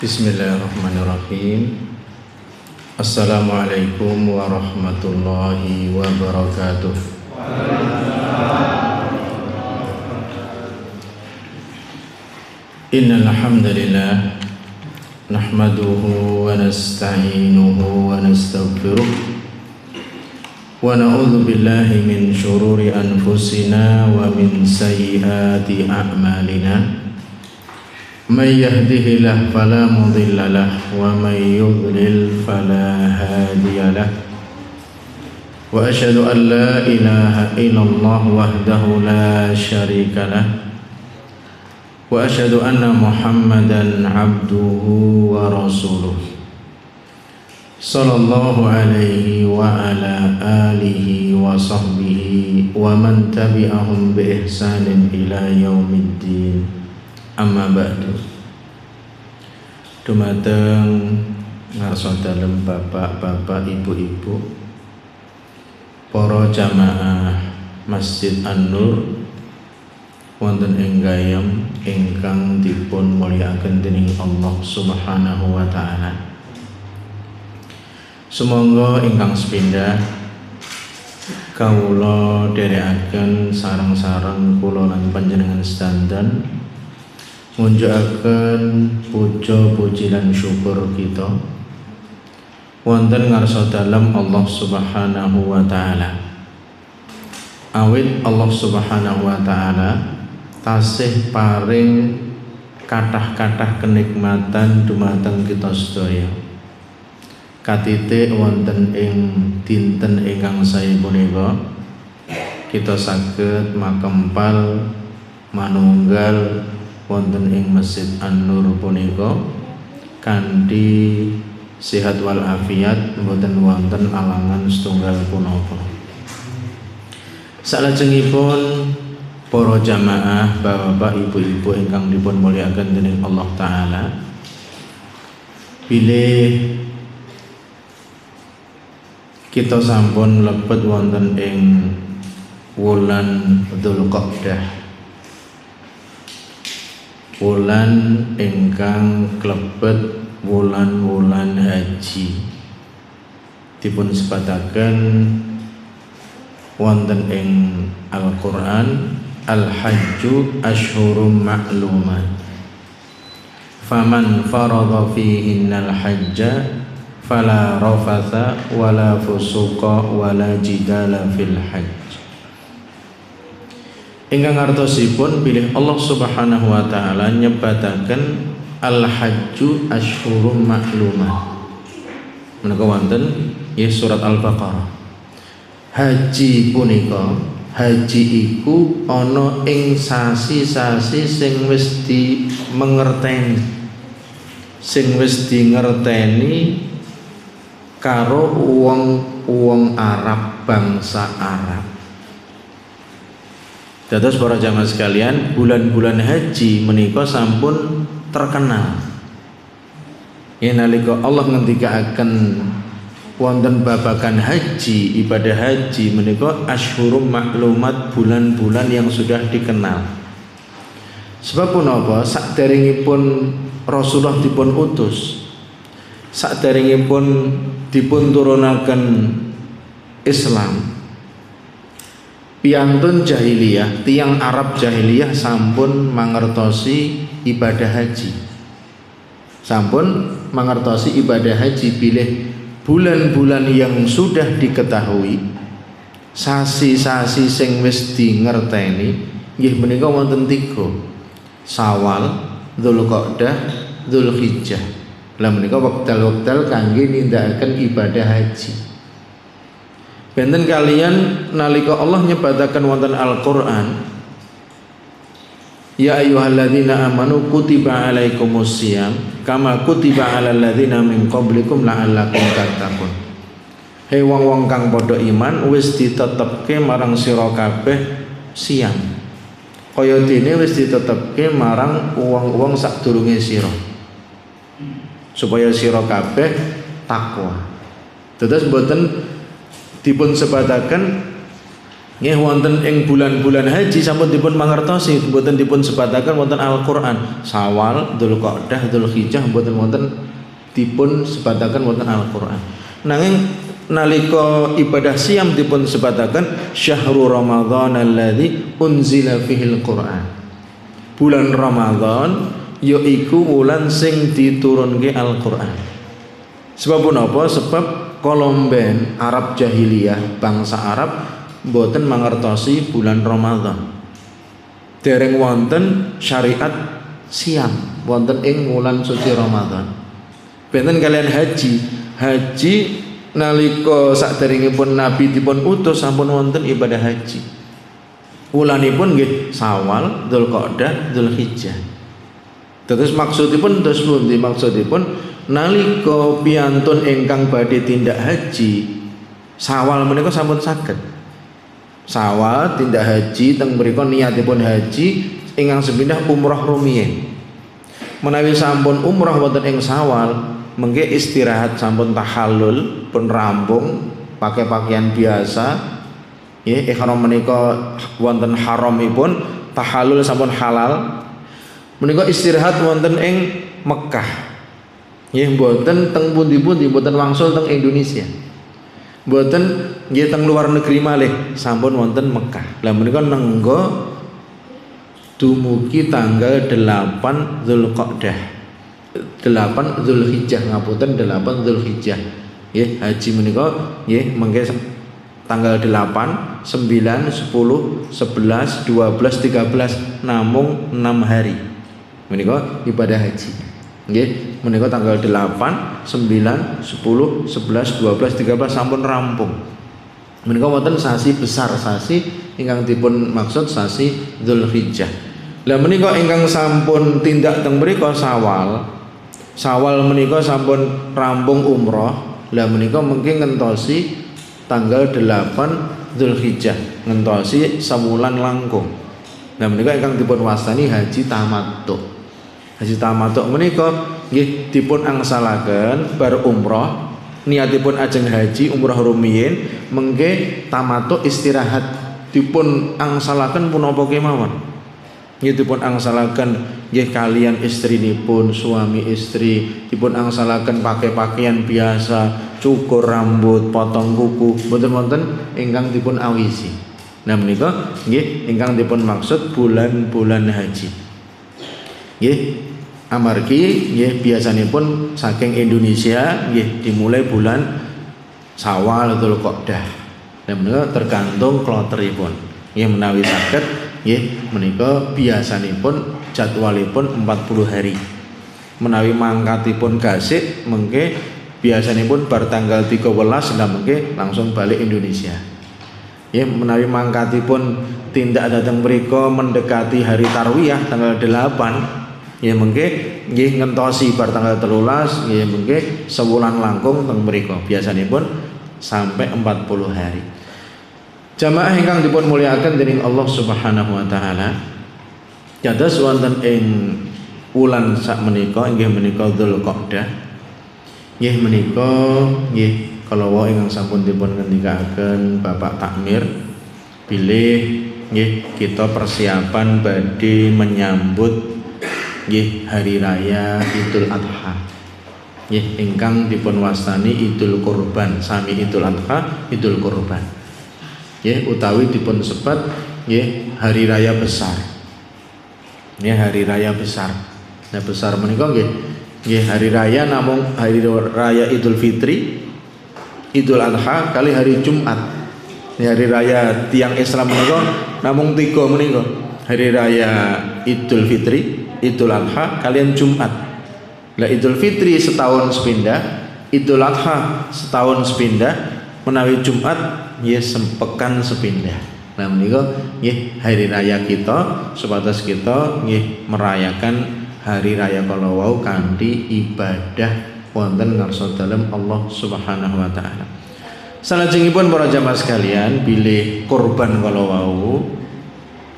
Bismillahirrahmanirrahim. Assalamualaikum warahmatullahi wabarakatuh. Innal hamdalillah nahmaduhu wa nasta'inuhu wa nastaghfiruh wa na'udzu billahi min shururi anfusina wa min sayyiati a'malina. May yahdihillahu fala mudilla lahu wa may yudlil fala hadiya lahu. Wa asyhadu an la ilaha illallah wahdahu la syarika lahu. Wa asyhadu anna Muhammadan abduhu wa rasuluh. Sallallahu alaihi wa ala alihi wa sahbihi wa man tabi'ahum bi ihsanin ila yaumiddin. Amma ba'du. Dumateng ngarsa dalem bapak-bapak, ibu-ibu, para jamaah Masjid An-Nur wonten ing gayam ingkang dipun mulyakaken dening Allah Subhanahu wa taala. Sumangga ingkang sepindhah kawula dherekaken sareng-sareng kula lan panjenengan sedanten munjukaken puja-puji lan syukur kita wonten ngarsa dalem Allah Subhanahu wa taala. Awit Allah Subhanahu wa taala tasih paring kathah-kathah kenikmatan dumateng kita sedaya. Katitik wonten ing dinten ingkang sae punika kita saged makempal manunggal wonten ing Masjid An-Nur punika kanthi sehat wal afiat, mboten wonten alangan setunggal punapa. Salajengipun para jamaah bapak ibu-ibu ingkang dipun mulyakaken dening Allah taala, bilih kita sampun mlebet wonten ing wulan Dzulqa'dah, wulan ingkang klebet wulan-wulan haji. Dipun sebataken wonten ing Al-Qur'an, al-hajju asyhurum ma'lumat. Faman farada fihinnal hajja fala rafatha wala fusuqa wala jidala fil hajj. Ingkang artosipun bilih Allah Subhanahu wa taala nyebataken al-hajju asyhurum ma'lumat. Menika wonten ya surat Al-Baqarah. Haji punika, haji iku ana ing sasi-sasi sing wis dimengerteni, sing wis dingerteni karo wong Arab, bangsa Arab. Dados para jamaah sekalian, bulan-bulan haji menika sampun terkenal. Ya nalika Allah ngendikaaken wonten babagan haji, ibadah haji menika asyhurum maklumat, bulan-bulan yang sudah dikenal. Sebab punapa? Sakderengipun Rasulullah dipun utus, sakderengipun dipun turunaken Islam, piyantun jahiliyah, tiang Arab jahiliyah sampun mangertosi ibadah haji, sampun mangertosi ibadah haji bilih bulan-bulan yang sudah diketahui, sasi-sasi sing wis dingerteni nggih menika wonten 3: Syawal, Dzulqa'dah, Dzulhijjah. Lah menika wekdal-wekdal kangge nindakaken ibadah haji. Benten kalian nalika Allah nyebataken wonten Al-Qur'an, ya ayyuhalladzina amanu kutiba alaikumusiyam kama kutiba alal ladzina min qablikum la'allakum tattaqun. Hei wong-wong kang padha iman, wis ditetepke marang sira kabeh siam, kaya dene wis ditetepke marang wong-wong sadurunge sira, supaya sira kabeh takwa. Dados mboten dipun sebataken Nggih wonten ing bulan-bulan haji sampun dipun mangertosi mboten dipun sebataken wonten Al-Qur'an. Syawal, Dzulqa'dah, Dzulhijjah mboten wonten dipun sebataken wonten Al-Qur'an. Nanging nalika ibadah siam dipun sebataken syahrul Ramadhan alladzi unzila fihil Qur'an. Bulan Ramadan yaiku wulan sing diturunke Al-Qur'an. Sebab napa? Sebab kolomben Arab jahiliyah, bangsa Arab mboten mangertosi bulan Ramadan. Dereng wonten syariat siam wonten ing wulan suci Ramadan. Benten kalian haji. Haji nalika saderengipun Nabi dipun utus sampun wonten ibadah haji. Wulanipun nggih Syawal, Dzulqa'dah, Dzulhijjah. Terus maksudipun terus pundi? Maksudipun nalika piyantun ingkang badhe tindak haji Syawal menika sampun saged. Syawal tindak haji teng mriku niatipun haji ingkang sepindah umrah rumiyin. Menawi sampun umrah wonten ing Syawal mengke istirahat sampun tahallul pun rampung pakai pakaian biasa nggih ihram menika wonten haramipun tahallul sampun halal menika istirahat wonten ing Mekah nggih mboten teng pundi-pundi mboten wangsul teng Indonesia mboten nggih teng luar negeri malih sampun wonten Mekah. Lah menika nenggo dumugi tanggal 8 Dzulqa'dah 8 Dzulhijjah ngapunten 8 Dzulhijjah nggih haji menika nggih mengke tanggal 8 9 10 11 12 13 namung 6 hari menika ibadah haji nggih menika tanggal 8 9 10 11 12 13 sampun rampung menika wonten sasi besar sasi ingkang dipun maksud sasi Dzulhijjah. Lah menika ingkang sampun tindak teng mriku Syawal menika sampun rampung umroh. Lah menika mungkin ngentosi tanggal 8 Dzulhijjah ngentosi sewulan langkung. Lah menika ingkang dipun wastani haji tamattu. Haji tamattu menika nggih dipun angsalaken bar umroh niatipun ajeng haji umroh rumiyin mengke tamattu istirahat dipun angsalaken punapa kemawon. Nggih dipun angsalaken nggih kalian istrinipun suami istri dipun angsalaken pakai pakaian biasa cukur rambut potong kuku mboten wonten ingkang dipun awisi. Nah menika nggih ingkang dipun maksud bulan-bulan haji. Nggih amargi nggih biasanipun saking Indonesia nggih dimulai bulan Syawal Dzulqa'dah. Nah menika tergantung kloteripun. Nggih menawi saged nggih menika biasanipun jadwalipun 40 hari. Menawi mangkatipun gasik mengke biasanipun bar tanggal 13 lah mengke langsung balik Indonesia. Ya menawi mangkatipun tindak dateng mriku mendekati hari tarwiyah tanggal 8 ya mengke nggih ngentosi bar tanggal 13 ya mengke sewulan langkung teng mriku biasanipun sampai 40 hari. Jamaah ingkang dipun mulyakaken dening Allah Subhanahu wa taala. Kados wonten ing wulan sakmenika inggih menika Dzulqa'dah. Nggih menika nggih kalawa ingkang sampun dipun ngendikaken Bapak Takmir bilih nggih kita persiapan badhe menyambut nggih hari raya Idul Adha. Nggih ingkang dipun wastani Idul Kurban, sami Idul Adha, Idul Kurban. Nggih utawi dipun sebat nggih hari raya besar. Nggih hari raya besar. Nah besar menika nggih hari raya namung hari raya Idul Fitri, Idul Adha kali hari Jumat. Hari raya tiang Islam menika namung 3 menika. Hari raya Idul Fitri, Idul Adha kalian Jumat. Lah Idul Fitri setahun sepindah, Idul Adha setahun sepindah, menawi Jumat nggih sempekan sepindah. Nah menika nggih hari raya kita supados kita nggih merayakan hari raya kala wau kanthi ibadah wonten ngarsa dalem Allah Subhanahu wa taala. Salajengipun para jamaah sekalian bilih kurban kala wau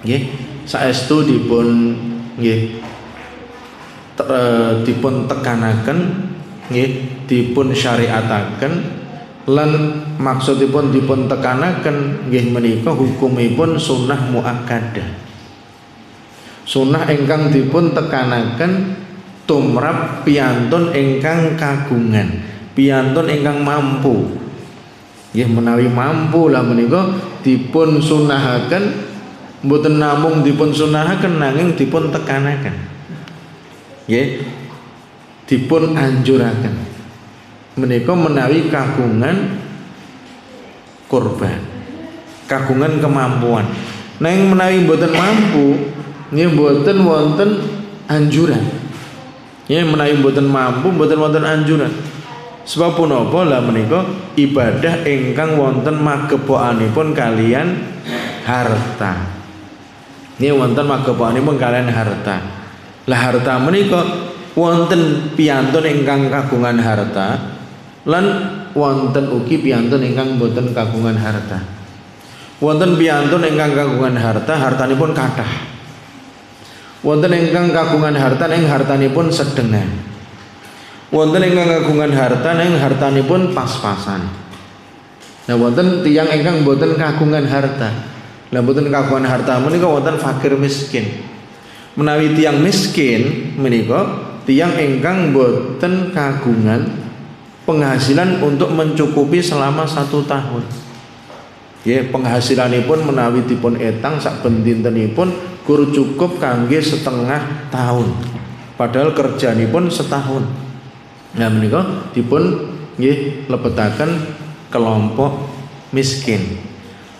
nggih saestu dipun nggih dipun tekanaken nggih dipun syariataken lan maksudipun dipun tekanaken nggih menika hukumipun sunnah muakkadah. Sunnah ingkang dipun tekanaken tumrap piyantun ingkang kagungan, piyantun ingkang mampu. Nggih menawi mampu lah menika dipun sunnahaken, mboten namung dipun sunnahaken nanging dipun tekanaken. Nggih dipun anjuraken. Menika menawi kagungan kurban, kagungan kemampuan. Nanging menawi mboten mampu, nggih mboten wonten anjuran. Nggih menawi mboten mampu, mboten wonten anjuran. Sebab punapa lah menika ibadah ingkang wonten magepokanipun kalian harta. Nggih wonten magepokanipun kalian harta. Lah harta menika wonten piyantun ingkang kagungan harta lan wonten ugi piyantun ingkang boten kagungan harta. Wonten piyantun ingkang kagungan harta, hartanipun kathah. Wonten ingkang kagungan harta ing hartanipun sedengan. Wonten ingkang kagungan harta ing hartanipun pas-pasan. Nah wonten tiyang ingkang boten kagungan harta. Lah boten kagungan harta menika wonten fakir miskin. Menawi tiyang miskin menika tiyang ingkang boten kagungan penghasilan untuk mencukupi selama 1 tahun. Ya, penghasilanipun menawi dipun etang saben dintenipun gur cukup kangge setengah tahun. Padahal kerjanipun setahun. Nah menika dipun nggih lebetaken kelompok miskin.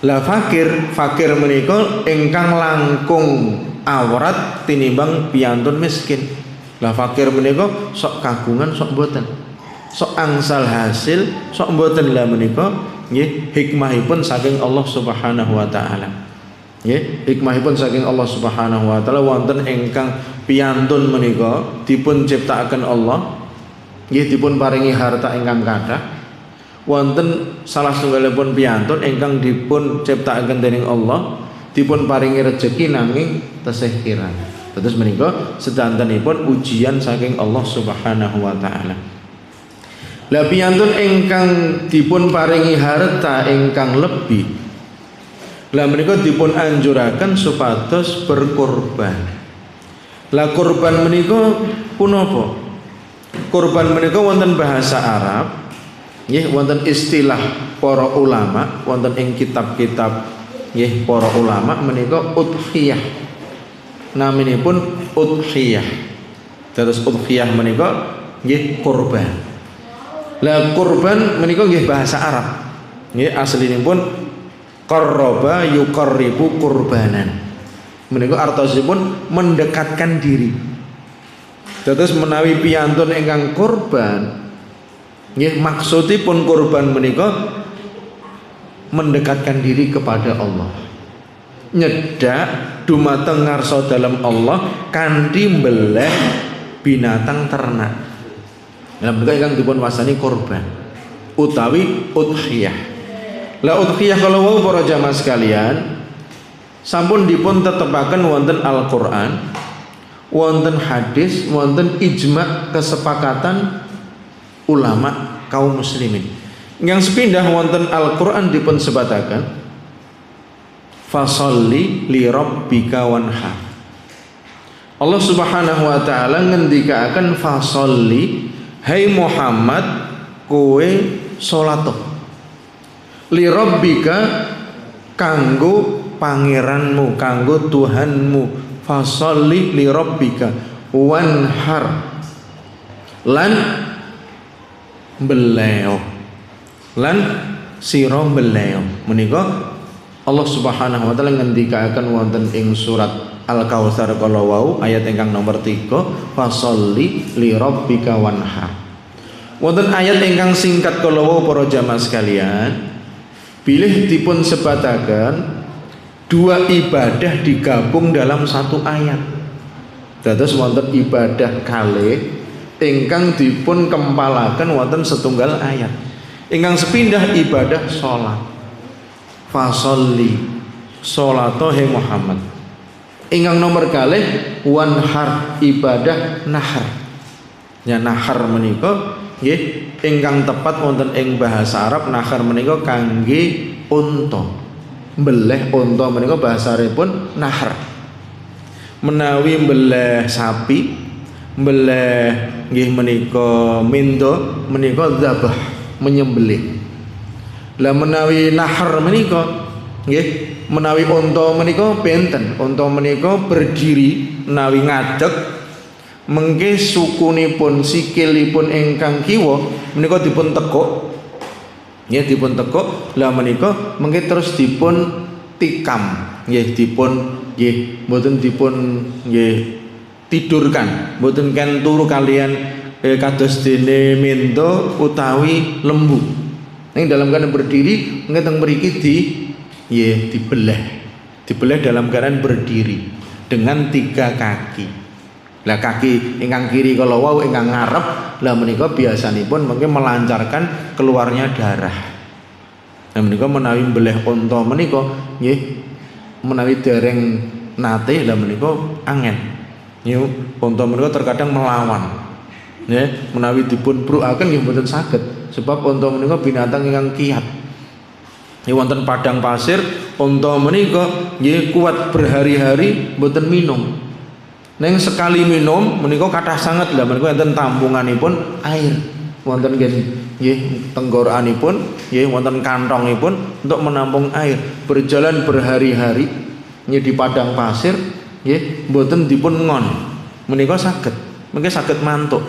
Lah fakir menika ingkang langkung awrat tinimbang piyantun miskin. Lah fakir menika sok kagungan sok mboten. Sok angsal hasil sok mboten lah menika nggih hikmahipun saking Allah Subhanahu wa taala. Nggih, hikmahipun saking Allah Subhanahu wa taala wonten ingkang piyantun menika dipun ciptakaken Allah nggih dipun paringi harta ingkang kathah. Wonten salah setunggalipun piyantun ingkang dipun ciptakaken dening Allah dipun paringi rejeki nanging tesih kirang. Terus menika sedantenipun ujian saking Allah Subhanahu wa taala. Lah piyantun ingkang dipun paringi harta ingkang lebih, lah menika dipun anjuraken supados berkorban. Lah korban menika punapa? Korban menika wonten bahasa Arab, nggih wonten istilah para ulama, wonten ing kitab-kitab nggih para ulama menika udhiyah. Naminipun udhiyah. Terus udhiyah menika nggih korban. Lah kurban menika nggih bahasa Arab. Nggih aslinipun qarraba yuqarribu kurbanan. Menika artosipun mendekatkan diri. Terus menawi piyantun ingkang kurban nggih maksudipun kurban menika mendekatkan diri kepada Allah. Nyedak dumateng ngarsa dalem Allah kanthi mbeleh binatang ternak. Lah menika ingkang dipun wasani korban utawi udhiyah. Lah udhiyah kalau wau para jamaah sekalian sampun dipun tetepaken wonten Al-Qur'an, wonten hadis, wonten ijma kesepakatan ulama kaum muslimin. Yang sepindah wonten Al-Qur'an dipun sebataken fasholli li rabbika wanhar. Allah Subhanahu wa taala ngendikaken fasholli, hai Muhammad kowe salat li rabbika kanggo pangeranmu, kanggo Tuhanmu, fasholli li rabbika wanhar lan beleo lan sira beleo. Menika Allah Subhanahu wa taala ngendikaken wonten ing surat Al-Kautsar kala wau ayat ingkang nomor 3 fasholli li rabbika wanhar. Wonten ayat ingkang singkat kala wau para jamaah sekalian bilih dipun sebataken dua ibadah digabung dalam satu ayat. Dados wonten ibadah kalih ingkang dipun kempalaken wonten setunggal ayat. Ingkang sepindah ibadah salat. Fasholli salata he Muhammad. Ingkang nomor kalih wanhar ibadah nahar. Ya nahar menika nggih ingkang tepat wonten ing bahasa Arab nahar menika kangge unta. Mbeleh unta menika bahasa Arabipun nahar. Menawi mbeleh sapi, mbeleh nggih menika mindo menika dzabah, menyembelih. Lah menawi nahar menika nggih menawi unta menika benten, unta menika berdiri menawi ngadeg mengke sukunipun sikilipun ingkang kiwa menika dipun tekuk. Nggih dipun tekuk, lah menika mengke terus dipun tikam, nggih dipun nggih mboten dipun nggih tidurkan, mboten kan turu kalian kados dene mento utawi lembu. Ning dalam keadaan berdiri mengke teng mriki dibelah dalam keadaan berdiri dengan 3 kaki. Lah kaki ingkang kiri kalau wau ingkang ngarep lah menika biasanipun mengke melancarkan keluarnya darah. Nah menika menawi mbeleh unta menika nggih menawi dereng nate lah menika angin. Nggih unta menika terkadang melawan. Nggih menawi dipun brukaken nggih mboten saged sebab unta menika binatang ingkang kiat. Nggih wonten padang pasir unta menika nggih kuat berhari-hari mboten minum. Neng sekali minum menika kathah sanget lah menika enten tampunganipun air wonten nggih tenggorokanipun nggih wonten kantongipun untuk menampung air berjalan berhari-hari nggih di padang pasir nggih mboten dipun ngon menika saged mengke saged mantuk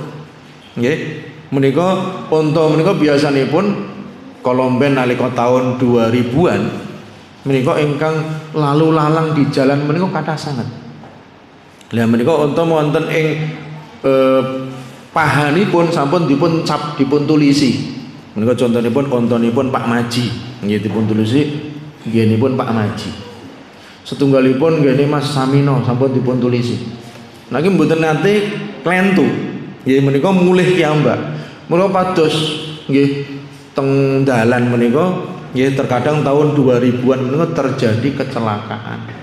nggih menika unta menika biasanipun kolomben nalika tahun 2000-an menika ingkang lalu lalang di jalan menika kathah sanget. Lah menika unta wonten ing pahanipun sampun dipun cap dipun tulisi. Menika contonipun untanipun Pak Maji, nggih dipun tulisi nggenipun Pak Maji. Setunggalipun nggene Mas Samino sampun dipun tulisi. Niki mboten nate klentu. Nggih menika mulih piyambak. Mula pados nggih teng dalan menika nggih terkadang tahun 2000-an menika terjadi kecelakaan.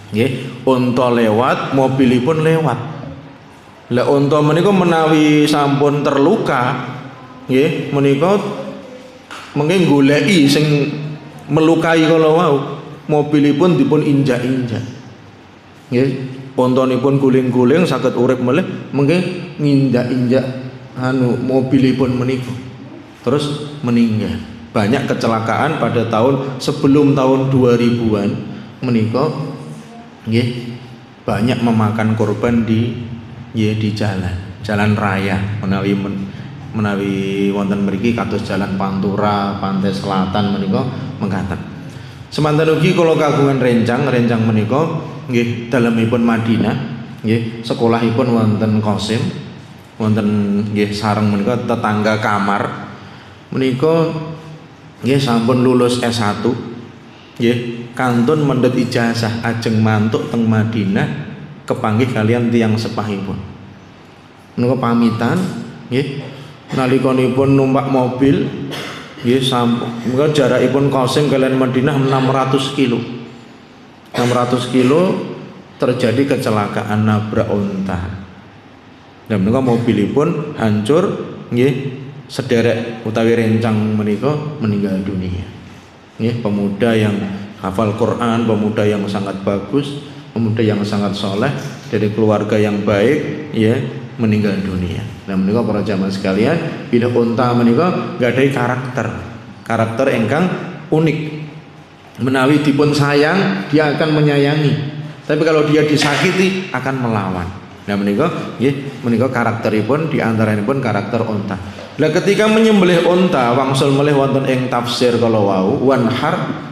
Nggih, unta lewat, mobilipun lewat. Lah unta menika menawi sampun terluka, nggih, menika mengke goleki sing melukai kala wau, mobilipun dipun injak-injak. Nggih, untanipun guling-guling saged urip malih, mengke nginjak-injak mobilipun menika. Terus meninggal. Banyak kecelakaan pada tahun sebelum tahun 2000-an menika nggih banyak memakan korban di jalan raya menawi wonten mriki kados jalan Pantura, Pantai Selatan menika mengkaten. Semanten ugi kula kagungan rencang menika nggih dalemipun Madinah nggih sekolahipun wonten Qasim wonten nggih sareng menika tetangga kamar menika nggih sampun lulus S1 nggih kantun mendhet ijazah ajeng mantuk teng Madinah kepanggih kalian tiyang sepahipun. Menika pamitan nggih nalikanipun numpak mobil nggih menika jarakipun Qasim kalian Madinah 600 kilo. 600 kilo terjadi kecelakaan nabrak unta. Dan menika mobilipun hancur nggih sederek utawi rencang menika meninggal dunia. Nggih pemuda yang hafal Quran, pemuda yang sangat bagus, pemuda yang sangat soleh dari keluarga yang baik, ya meninggal dunia. Nah menika para jamaah sekalian, bila unta menika gadai karakter ingkang unik. Menawi dipun sayang, dia akan menyayangi. Tapi kalau dia disakiti, akan melawan. Nah menika, menika karakteripun diantaranipun karakter unta. Lah ketika menyembelih unta, wangsul melih wonten ing tafsir kala wau, wanhar.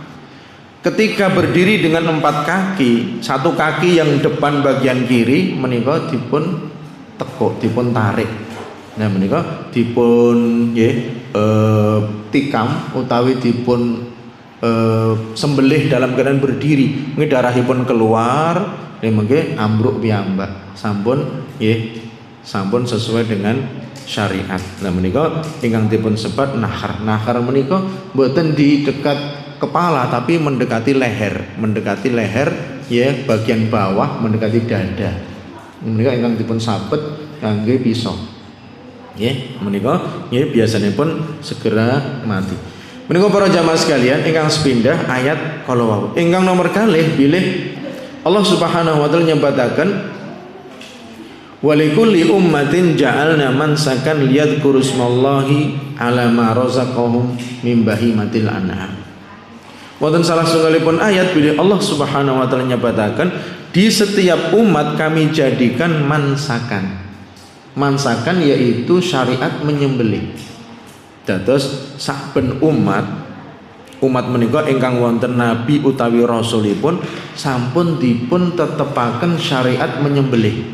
Ketika berdiri dengan 4 kaki, 1 kaki yang depan bagian kiri menika dipun tekuk, dipun tarik. Nah menika dipun tikam utawi dipun sembelih dalam keadaan berdiri. Nggih darahipun keluar, mengke ambruk piyambak. Sampun sampun sesuai dengan syariat. Nah menika ingkang dipun sebat nahar. Nahar menika mboten di dekat kepala tapi mendekati leher ya bagian bawah mendekati dada. Menika ingkang dipun sabet kangge pisau. Nggih, menika nggih biasanipun segera mati. Menika para jamaah sekalian ingkang sepindah ayat kala wau. Ingkang nomor kalih bilih Allah Subhanahu wa taala nyebataken walikulli ummatin ja'alna mansakan liyadhkuru ismallahi ala ma razaqahum min bahimatil an'am. Wonten salah setunggalipun ayat bila Allah Subhanahu wa taala nyebataken di setiap umat kami jadikan mansakan. Mansakan yaitu syariat menyembelih. Dados saben umat menika ingkang wonten nabi utawi rasulipun sampun dipun tetepaken syariat menyembelih.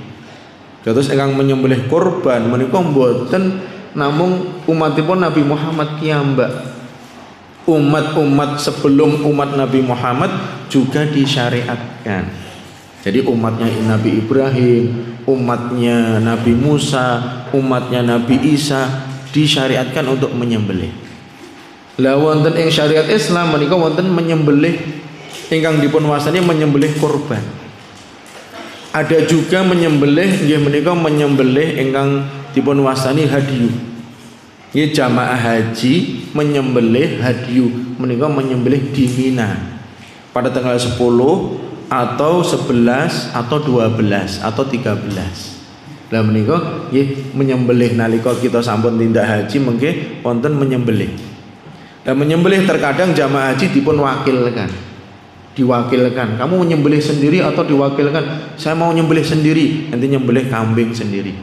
Dados ingkang menyembelih kurban menika mboten namung umatipun Nabi Muhammad kiyambak. Umat-umat sebelum umat Nabi Muhammad juga disyariatkan. Jadi umatnya Nabi Ibrahim, umatnya Nabi Musa, umatnya Nabi Isa disyariatkan untuk menyembelih. Lah wonten ing syariat Islam menika wonten menyembelih ingkang dipun wastani menyembelih kurban. Ada juga menyembelih nggih menika menyembelih ingkang dipun wastani hadyu. Nggih jamaah haji menyembelih hadyu menika menyembelih di Mina pada tanggal 10 atau 11 atau 12 atau 13. Lah menika nggih menyembelih nalika kita sampun tindak haji mengke wonten menyembelih. Lah menyembelih terkadang jamaah haji dipun wakilkan. Diwakilkan, kamu menyembelih sendiri atau diwakilkan? Saya mau nyembelih sendiri, nanti nyembelih kambing sendiri.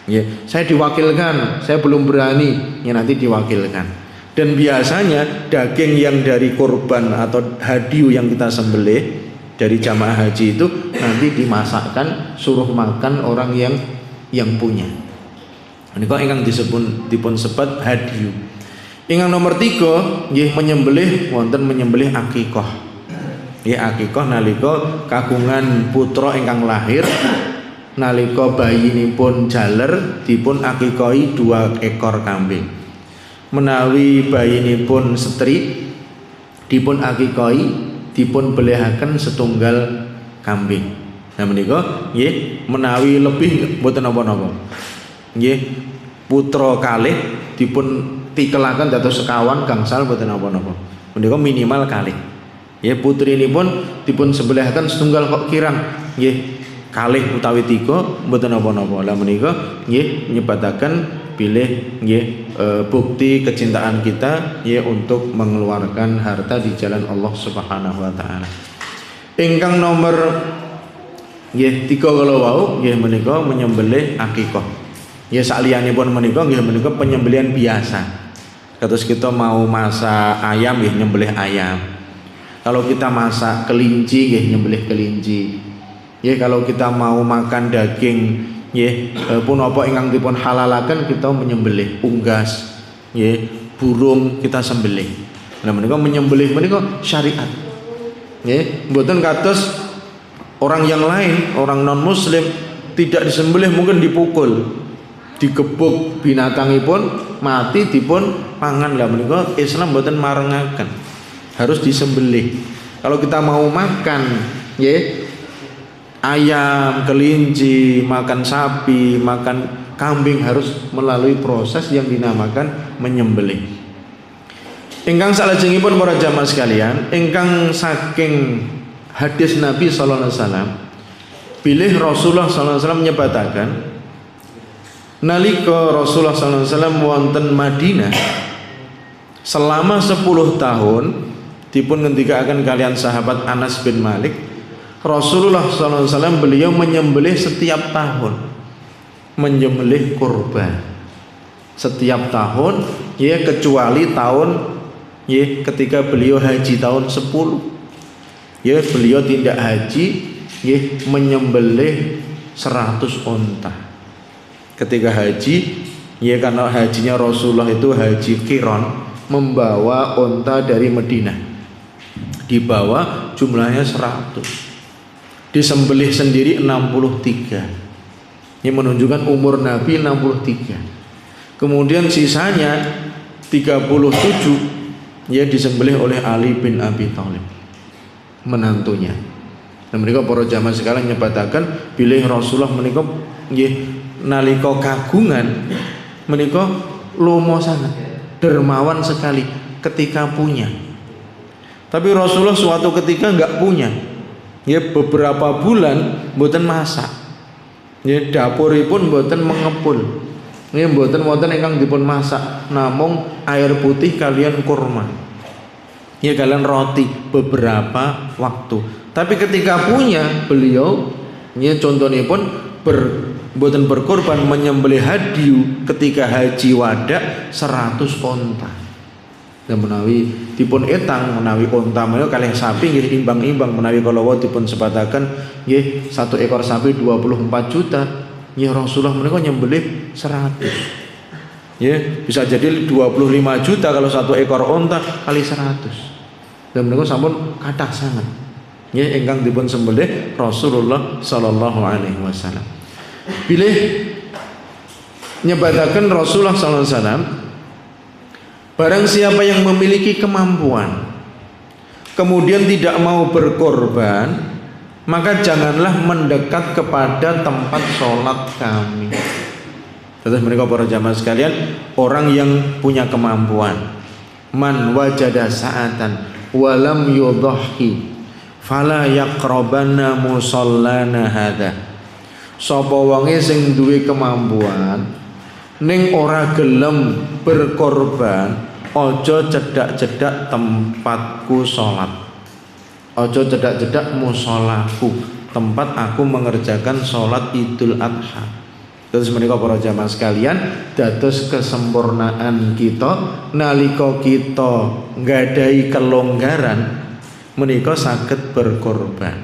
Ya, saya diwakilkan, saya belum berani, ya nanti diwakilkan. Dan biasanya daging yang dari kurban atau hadyu yang kita sembelih dari jamaah haji itu nanti dimasakkan, suruh makan orang yang punya. Ini kok ingkang dipun sebat hadyu. Ingkang nomor 3 nggih menyembelih wonten menyembelih akikah. Ya akikah nalika kagungan putra ingkang lahir nalika bayinipun jaler dipun akikahi 2 ekor kambing. Menawi bayinipun setri dipun akikahi dipun belihaken setunggal kambing. Nah menika nggih menawi lebih mboten napa-napa. Nggih putra kalih dipun tikelaken dados sekawan gangsal mboten napa-napa. Menika minimal kalih. Ya putri ini pun dipun sebelahaken setunggal kok kirang nggih kalih utawi 3 mboten napa-napa. Lah menika nggih nyebataken bilih nggih bukti kecintaan kita ya untuk mengeluarkan harta di jalan Allah Subhanahu wa taala. Ingkang nomor nggih 3 kala wau nggih menika menyembelih akikah. Ya sakliyanipun menika nggih menika penyembelihan biasa. Kados kita mau masak ayam nggih nyembelih ayam. Kalau kita masak kelinci nggih nyembelih kelinci. Ya kalau kita mau makan daging nggih punapa ingkang dipun halalaken kita menyembelih unggas nggih burung kita sembelih. Nah menika menyembelih menika syariat. Nggih mboten kados orang yang lain, orang non muslim tidak disembelih mungkin dipukul, digebuk binatangipun mati dipun pangan. Lah menika Islam mboten marengaken. Harus disembelih. Kalau kita mau makan ya ayam, kelinci, makan sapi, makan kambing harus melalui proses yang dinamakan menyembelih. Ingkang salajengipun para jamaah sekalian, ingkang saking hadis Nabi sallallahu alaihi wasallam bilih Rasulullah sallallahu alaihi wasallam nyebataken nalika Rasulullah sallallahu alaihi wasallam wonten Madinah selama 10 tahun dipun ngendikaken kalian sahabat Anas bin Malik, Rasulullah SAW beliau menyembelih setiap tahun, menyembelih kurban setiap tahun ya kecuali tahun ya ketika beliau haji tahun 10 ya beliau tidak haji ya menyembelih 100 unta ketika haji ya karena hajinya Rasulullah itu haji qiron, membawa unta dari Madinah dibawa jumlahnya 100, disembelih sendiri 63 yang menunjukkan umur Nabi 63. Kemudian sisanya 37 ya disembelih oleh Ali bin Abi Thalib menantunya. Dan mereka para jamaah sekalian nyebataken bilih Rasulullah menika nggih nalika kagungan menika lomo sangat, dermawan sekali ketika punya. Tapi Rasulullah suatu ketika enggak punya. Ya beberapa bulan mboten masak. Ya dapuripun mboten mengepul. Ya mboten wonten ingkang dipun masak, namung air putih kalian kurma. Ya kalian roti beberapa waktu. Tapi ketika punya beliau, ya contohipun mboten berkorban menyembelih hadiu ketika haji wada 100 onta. Dan menawi dipun etang menawi onta menika kalih sapi nggih imbang-imbang, menawi kalawa dipun sebataken nggih 1 ekor sapi 24 juta, ya Rasulullah menika nyembelih 100. Ya, bisa jadi 25 juta kalau 1 ekor onta kali 100. Dan menika sampun kathah sangat. Ya ingkang dipun sembelih Rasulullah sallallahu alaihi wasallam. Bilih nyebataken Rasulullah sallallahu alaihi wasallam, barang siapa yang memiliki kemampuan kemudian tidak mau berkorban, maka janganlah mendekat kepada tempat sholat kami. Terus mereka para jamaah sekalian, orang yang punya kemampuan, man wajada sa'atan walam yudhahi fala yaqrabanna musallana hadha. Sapa wonge sing duwe kemampuan ning ora gelem berkorban, ojo cedak-cedak tempatku sholat, ojo cedak-cedak musolaku, tempat aku mengerjakan sholat Idul Adha. Terus menika para jamaah sekalian, dados kesempurnaan kita nalika kita nggadahi kelonggaran menika saged berkorban.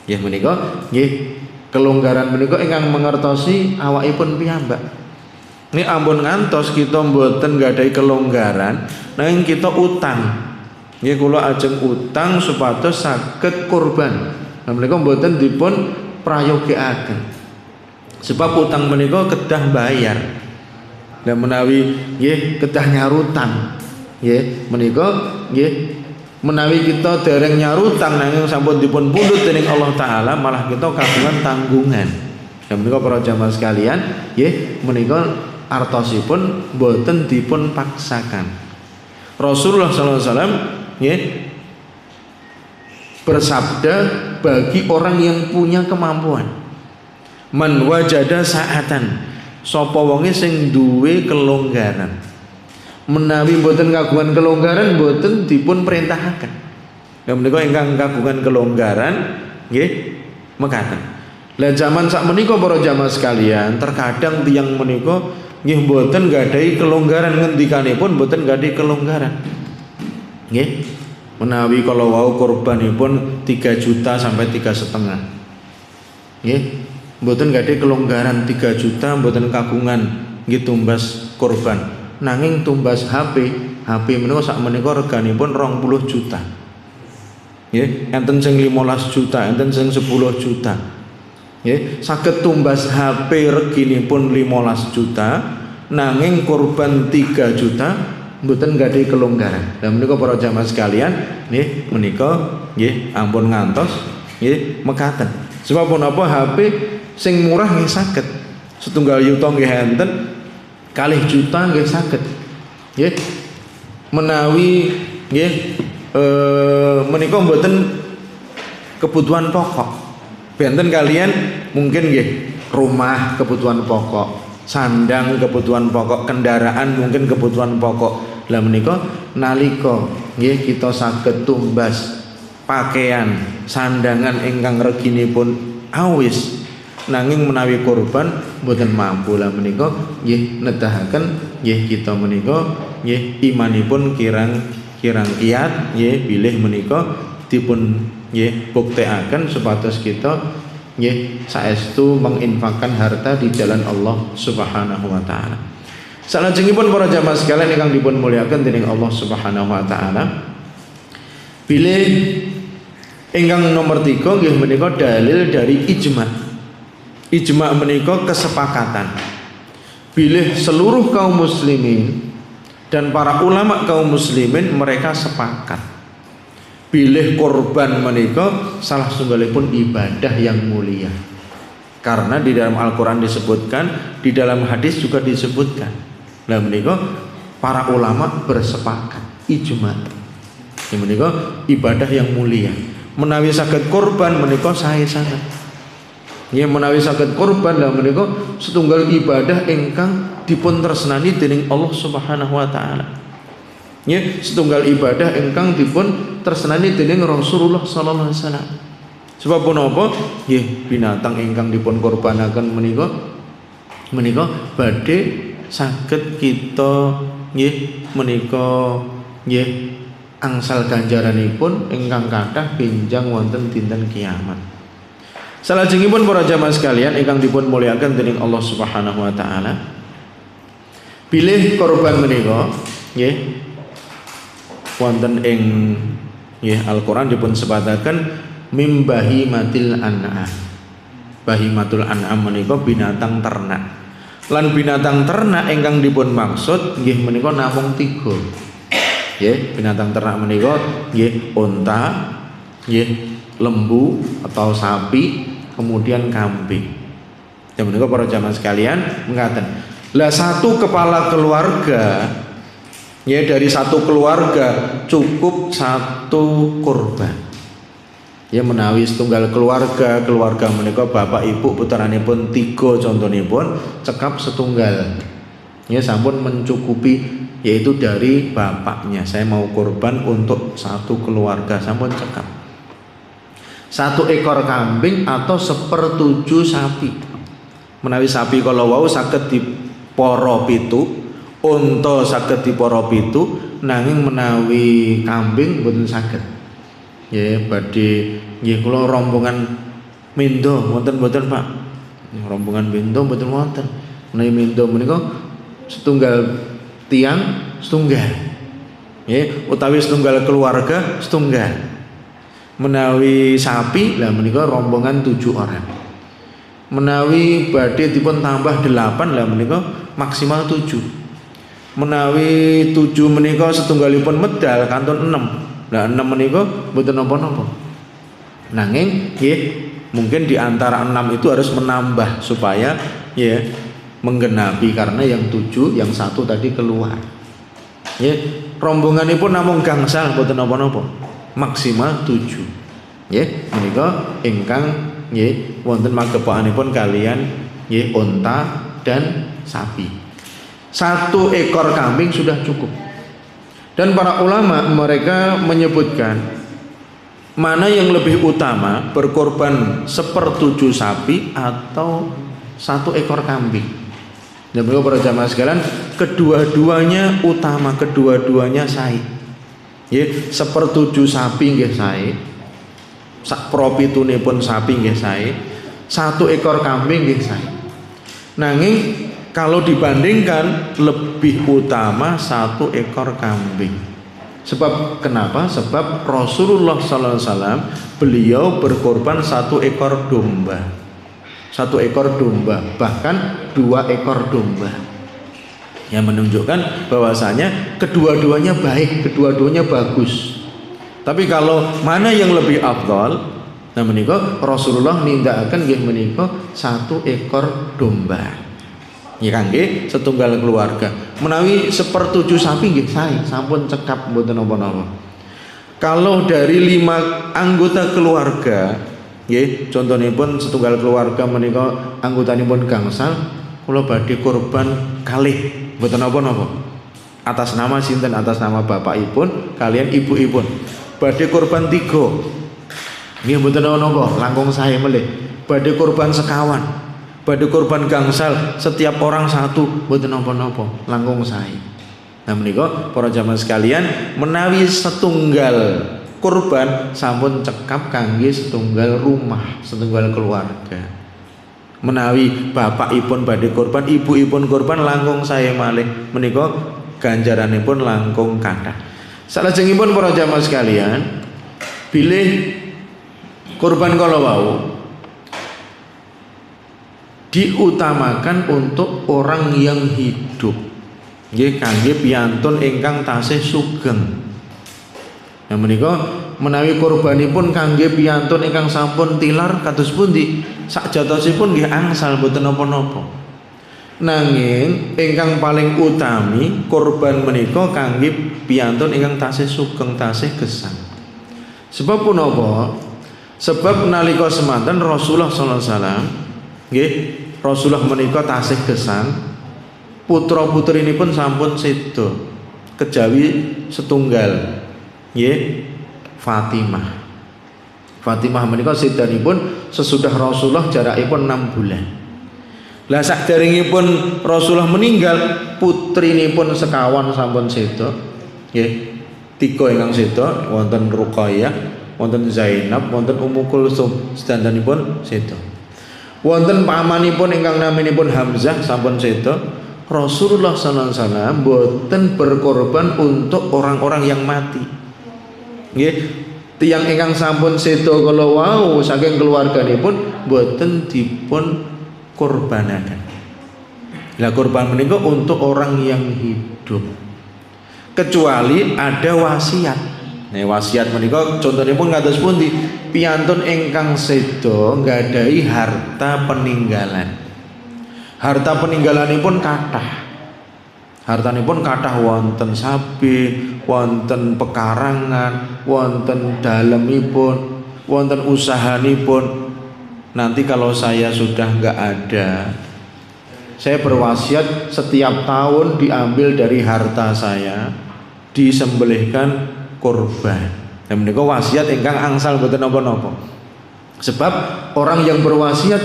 Ya menika nggih kelonggaran menika ingkang mangertosi awakipun piyambak. Ini ampun ngantos kita mboten nggadahi kelonggaran, nanging kita utang. Nggih kula ajeng utang supados saged kurban. Nah menika mboten dipun prayogikaken. Sebab utang menika kedah bayar. Dan menawi nggih kedah nyarutan. Nggih menika nggih menawi kita dereng nyarutang nanging sampun dipun pundhut dening Allah taala, malah kita kagungan tanggungan. Dan menika para jamaah sekalian, nggih menika artosipun boten dipun paksakan. Rasulullah sallallahu alaihi wasallam nggih bersabda bagi orang yang punya kemampuan, man wajada sa'atan, sapa wonge sing duwe kelonggaran, menawi boten kagungan kelonggaran boten dipun perintahaken. Ya menika ingkang kagungan kelonggaran nggih mekaten. Lah zaman sak menika para jamaah sekalian, terkadang tiyang menika nggih mboten nggadahi kelonggaran, ngendikanipun mboten nggadahi kelonggaran. Nggih. Menawi kalau wau korbanipun 3 juta sampai 3,5. Nggih. Mboten nggadahi kelonggaran 3 juta mboten kagungan nggih tumbas korban. Nanging tumbas HP menika sak menika reganipun 20 juta. Nggih, enten sing 15 juta, enten sing 10 juta. Nggih, saged tumbas HP reginipun 15 juta, nanging korban 3 juta mboten nggadahi kelonggaran. Dan menika para jamaah sekalian, nggih menika nggih ampun ngantos nggih mekaten. Sebab punapa HP sing murah nggih saged. Setunggal yuta nggih enten, kalih juta nggih saged. Nggih. Menawi nggih menika mboten kebutuhan pokok. Benten kalian mungkin nggih rumah kebutuhan pokok, sandang kebutuhan pokok, kendaraan mungkin kebutuhan pokok. Lah menika nalika nggih kita saged tumbas pakaian, sandangan ingkang reginipun awis, nanging menawi korban mboten mampu. Lah menika nggih nedahaken nggih kita menika nggih imanipun kirang kiat nggih bilih menika dipun nggih buktekaken supados kita nggih saestu menginfakkan harta di jalan Allah Subhanahu wa taala. Salajengipun para jamaah sekalian ingkang dipun mulyakaken dening Allah Subhanahu wa taala, bilih ingkang nomor 3 nggih menika dalil dari ijma. Ijma menika kesepakatan bilih seluruh kaum muslimin dan para ulama kaum muslimin mereka sepakat bilih korban menika salah setunggalipun ibadah yang mulia. Karena di dalam Al-Qur'an disebutkan, di dalam hadis juga disebutkan. Lah menika para ulama bersepakat ijma. Ini menika ibadah yang mulia. Menawi saged kurban menika sae sanget. Nggih menawi saged kurban lah menika setunggal ibadah ingkang dipun tresnani dening Allah Subhanahu wa taala. Nggih setunggal ibadah ingkang dipun tresnani dening Rasulullah sallallahu alaihi wasallam. Sebab punapa? Nggih binatang ingkang dipun kurbanaken menika badhe saged kita nggih menika nggih angsal ganjaranipun ingkang kathah benjang wonten dinten kiamat. Salajengipun para jamaah sekalian ingkang dipun mulyakaken dening Allah Subhanahu wa taala, bilih korban menika nggih wonten ing nggih Al-Qur'an dipun sebataken mim bahimatil an'am. Bahimatul an'am menika binatang ternak. Lan binatang ternak ingkang dipun maksud nggih menika namung 3. Nggih, binatang ternak menika nggih unta, nggih lembu atau sapi, kemudian kambing. Ya menika para jamaah sekalian mengatakan, lah satu kepala keluarga ya dari satu keluarga cukup satu kurban. Ya menawi setunggal keluarga menika bapak ibu puteranipun 3 contonipun cekap setunggal. Ya sampun mencukupi yaitu dari bapaknya. Saya mau kurban untuk satu keluarga sampun cekap. 1 ekor kambing atau 1/7 sapi. Menawi sapi kalau wau saged dipara 7, unta saged dipara 7, nanging menawi kambing mboten saged. Ya badhe nggih kula rombongan mindo wonten-wonten Pak. Rombongan mindo mboten wonten. Menawi mindo menika setunggal tiang setunggal. Nggih, utawi setunggal keluarga setunggal. Menawi sapi lah menika rombongan 7 orang. Menawi badhe dipun tambah 8 lah menika maksimal 7. Menawi 7 menika setunggalipun medal kantun 6. Lah 6 menika mboten napa-napa. Nanging nggih mungkin di antara 6 itu harus menambah supaya ya menggenapi karena yang 7 yang 1 tadi keluar. Ya, rombonganipun namung gangsal mboten napa-napa. Maksimal 7. Ya, menika ingkang nggih wonten magepokanipun kalian nggih unta dan sapi. 1 ekor kambing sudah cukup. Dan para ulama mereka menyebutkan mana yang lebih utama berkorban 1/7 sapi atau 1 ekor kambing. Dan beliau para jamaah sekalian kedua-duanya utama, kedua-duanya sae. Nggih, 1/7 sapi nggih sae. Sak propitunipun sapi nggih sae. 1 ekor kambing nggih sae. Nanging kalau dibandingkan lebih utama 1 ekor kambing. Sebab kenapa? Sebab Rasulullah sallallahu alaihi wasallam beliau berkorban 1 ekor domba. 1 ekor domba, bahkan 2 ekor domba. Yang menunjukkan bahwasanya kedua-duanya baik, kedua-duanya bagus. Tapi kalau mana yang lebih afdal? Nah menika Rasulullah nindakaken nggih menika 1 ekor domba. Ya kangge setunggal keluarga. Menawi 1/7 sapi nggih sae, sampun cekap mboten napa-napa. Kalau dari 5 anggota keluarga, nggih, contonipun setunggal keluarga menika anggotanipun gangsal, kula badhe kurban kalih mboten napa-napa. Atas nama sinten? Atas nama bapakipun kalian ibuipun. Badhe kurban 3. Nggih mboten napa-napa, langkung sae melih. Badhe kurban sekawan. Badhe kurban gangsal setiap orang 1 mboten napa-napa, langkung sae. Nah menika para jamaah sekalian menawi setunggal kurban sampun cekap kangge setunggal rumah, setunggal keluarga. Menawi bapakipun badhe kurban, ibuipun kurban langkung sae malih, menika ganjaranipun langkung kathah. Salajengipun para jamaah sekalian, bilih kurban kala wau diutamakan untuk orang yang hidup. Nggih kangge piyantun ingkang tasih sugeng. Nah menika menawi kurbanipun kangge piyantun ingkang sampun tilar kados pundi sakjatosipun nggih angsal boten napa-napa. Nanging ingkang paling utami kurban menika kangge piyantun ingkang tasih sugeng tasih gesang. Sebab punapa? Sebab nalika semanten Rasulullah sallallahu alaihi wasallam nggih Rasulullah menika tasih gesang, putra-putrinipun sampun seda kejawi setunggal nggih Fatimah. Fatimah menika sedanipun sesudah Rasulullah jarakipun 6 bulan. Lah sakderengipun Rasulullah meninggal, putrinipun sekawan sampun seda. Nggih. 3 ingkang seda wonten Ruqayyah, wonten Zainab, wonten Ummu Kulsum sedanipun seda. Wonten pamanipun ingkang naminipun Hamzah sampun seda. Rasulullah sallallahu alaihi wasallam boten berkorban untuk orang-orang yang mati. Nggih, tiyang ingkang sampun seda kala wau saking keluarganipun boten dipun korbanaken. Lah korban menika untuk orang yang hidup. Kecuali ada wasiat. Nah, wasiat menika contonipun kados pundi? Piyantun ingkang seda nggadahi harta peninggalan. Harta peninggalanipun kathah. Hartanipun kathah wonten sapi, wonten pekarangan, wonten dalemipun, wonten usahanipun. Nanti kalau saya sudah nggak ada, saya berwasiat setiap tahun diambil dari harta saya, disembelihkan kurban. Dan menika wasiat ingkang angsal boten napa-napa. Sebab orang yang berwasiat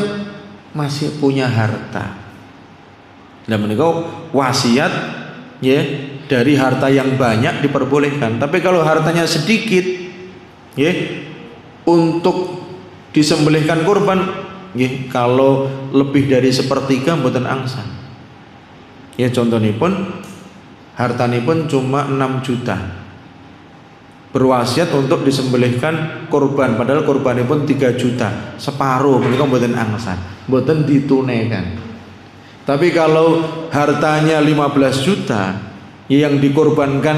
masih punya harta. Dan menika wasiat ya dari harta yang banyak diperbolehkan. Tapi kalau hartanya sedikit ya untuk disembelihkan kurban nggih kalau lebih dari sepertiga mboten angsal. Ya contonipun hartanipun cuma 6 juta. Berwasiat untuk disembelihkan kurban padahal kurbanipun 3 juta. Separuh menika mboten angsal, mboten ditunaikan. Tapi kalau hartanya 15 juta yang dikorbankan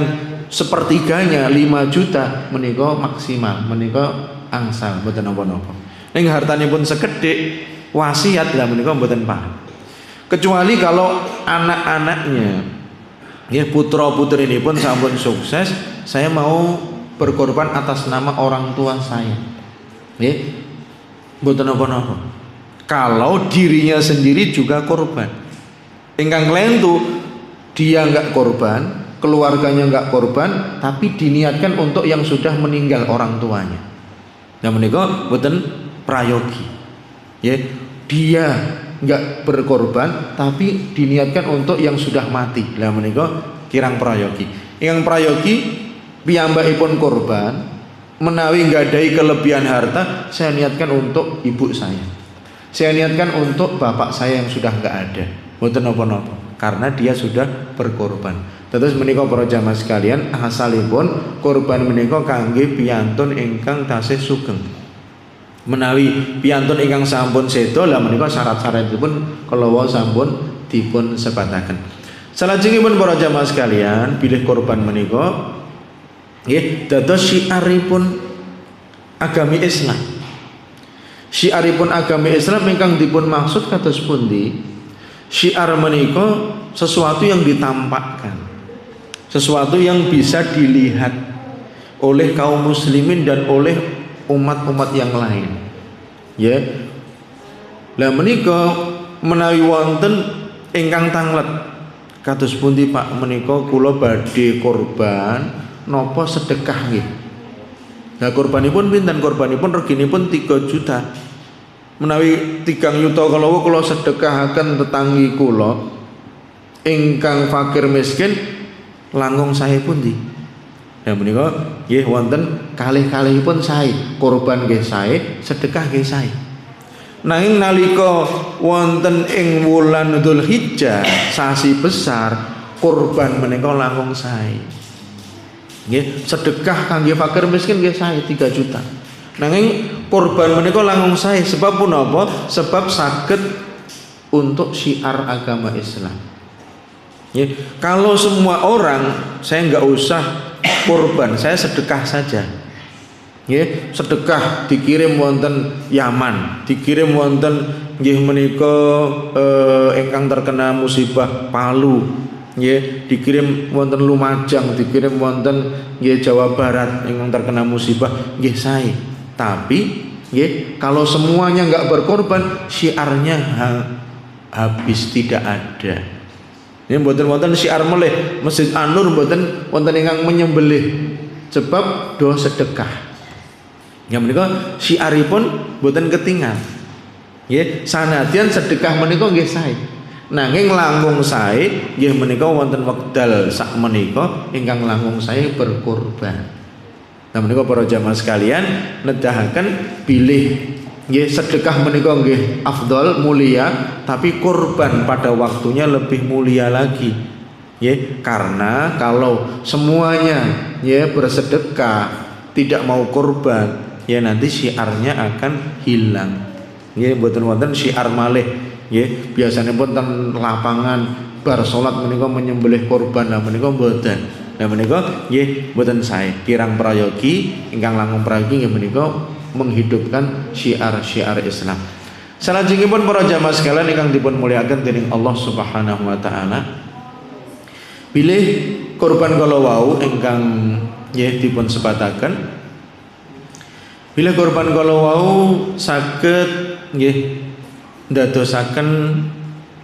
sepertiganya 5 juta menika maksimal, menika angsal mboten napa-napa. Ning hartanipun sekedhik wasiat lah menika mboten paham. Kecuali kalau anak-anaknya ya putra-putrinipun sampun sukses, saya mau berkorban atas nama orang tua saya. Nggih. Mboten napa-napa. Kalau dirinya sendiri juga korban. Ingkang lentu dia enggak korban, keluarganya enggak korban, tapi diniatkan untuk yang sudah meninggal orang tuanya. Nah menika mboten prayogi. Ya, dia enggak berkorban tapi diniatkan untuk yang sudah mati. Lah menika kirang prayogi. Ingkang prayogi piyambakipun korban menawi nggadahi kelebihan harta, saya niatkan untuk ibu saya niatkan untuk bapak saya yang sudah enggak ada. Mboten napa-napa karena dia sudah berkorban. Terus menika para jamaah sekalian, asalipun korban menika kangge piyantun ingkang tasih sugeng. Menawi piyantun ingkang sampun seda lah menika syarat-syaratipun kalawa sampun dipun sebataken. Salajengipun para jamaah sekalian, bilih korban menika nggih dados syiaripun agami Islam. Syiaripun agami Islam ingkang dipun maksud kados pundi? Syiar menika sesuatu yang ditampakkan, sesuatu yang bisa dilihat oleh kaum muslimin dan oleh umat-umat yang lain. Ya. Lah menika menawi wonten ingkang tanglet kados pundi Pak menika kula badhe korban napa sedekah nggih. Nah korbanipun pinten? Korbanipun reginipun 3 juta. Menawi 3 yuta kalawa kula sedekahaken tetanggi kula ingkang fakir miskin langkung sae pundi? Ya menika nggih wonten kalih-kalihipun sae, korban nggih sae, sedekah nggih sae. Nanging nalika wonten ing wulan Dzulhijjah sasi besar, korban menika langkung sae. Nggih, sedekah kangge fakir miskin nggih sae 3 juta. Nanging korban menika langkung sae sebab punapa? Sebab saged untuk syiar agama Islam. Ya, kalau semua orang saya enggak usah korban, saya sedekah saja. Nggih, sedekah dikirim wonten Yaman, dikirim wonten nggih menika ingkang terkena musibah Palu, nggih, dikirim wonten Lumajang, dikirim wonten nggih Jawa Barat ingkang terkena musibah nggih sae. Tapi nggih, kalau semuanya enggak berkorban, syiarnya habis, tidak ada. Ini mboten-mboten syiar melih Masjid An-Nur, mboten wonten ingkang menyembelih sebab do sedekah. Ya menika syiaripun boten ketingal. Nggih, sanadyan sedekah menika nggih sae. Nanging langkung sae nggih menika wonten wekdal sak menika ingkang langkung sae berkorban. Nah menika para jamaah sekalian nedahaken bilih nggih sedekah menika nggih afdal mulia, tapi korban pada waktunya lebih mulia lagi. Nggih, karena kalau semuanya nggih bersedekah tidak mau korban, ya nanti syiarnya akan hilang. Ya mboten wonten syiar malih. Ya biasanya pun teng lapangan bar salat menika menyembelih korban, lah menika mboten. Lah menika nggih mboten sae. Kirang prayogi ingkang langkung prayogi nggih menika menghidupkan syiar-syiar Islam. Salajengipun para jamaah sekalian ingkang dipun mulyakaken dening Allah Subhanahu wa taala, bilih korban kala wau ingkang nggih dipun sebataken, bila korban kala wau saged nggih ndadosaken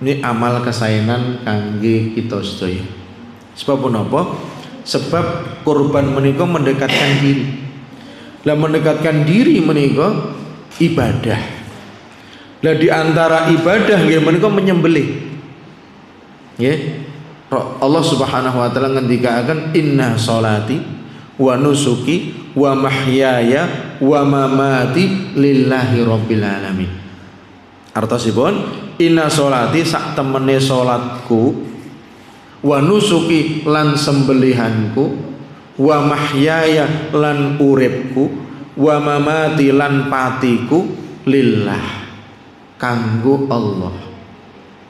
ini amal kesaenan kangge kita sedaya. Sebab menapa? Sebab korban menika mendekatkan diri. Lah mendekatkan diri menika ibadah. Lah di antara ibadah nggih menika menyembelih. Nggih. Allah Subhanahu wa taala ngendikaken inna sholati wa nusuki wa mahyaya wa mamati lillahi rabbil alamin. Artosipun inna sholati sak temene salatku, wa nusuki lan sembelihanku, wa mahyaya lan uripku, wa mamati lan patiku lillah kanggo Allah.